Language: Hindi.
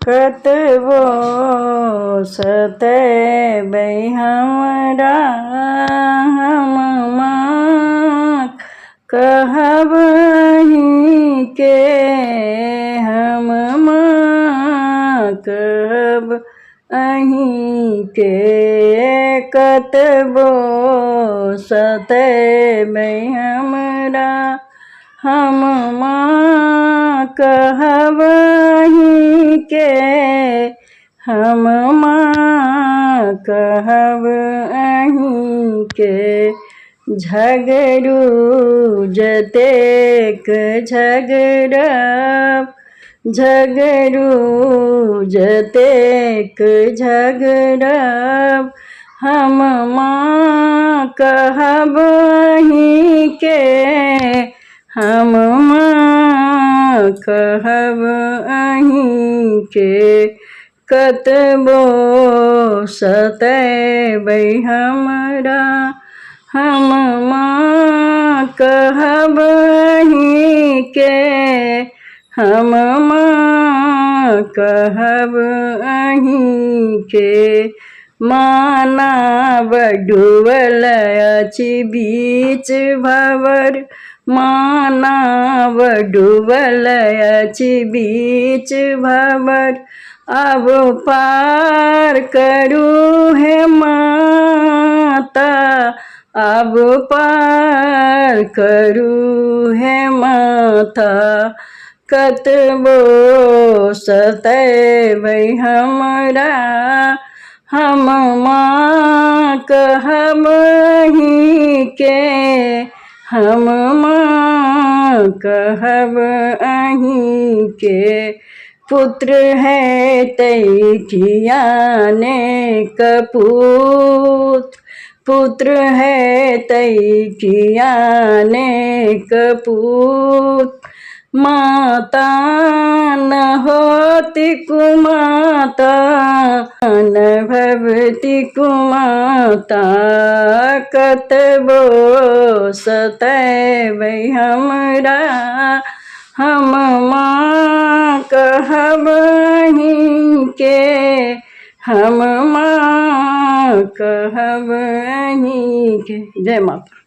कतबो सतैबै हमरा हम माँ कहबहि के हम माँ कहब अहीं के कतबो सतैबै हमरा हम माँ कहबहि के हम माँ कहब अहीं के झगड़ू जतेक झगड़ब झगड़ू जतेक झगड़ब हम माँ कहब अहीं के हम माँ कहब अहीं के कतबो सतैबै हमरा हम माँ कहब अहीं के हम माँ कहब अहीं के माना डूबल अछि बीच भंवर माना डूबल अछि बीच भंवर अब पार करू हे माता अब पार करू हे माता कतबो सतैबै हमरा हम माँ कहब अहीं के हम माँ कहब अहीं के पुत्र है तै किया नेक पुत्र पुत्र है तै किया नेक पुत्र माता न होति कुमाता न भवति कुमाता कतबो सतैबै हमरा हम माँ कहब अहीं के हम माँ कहब अहीं के। जय माता।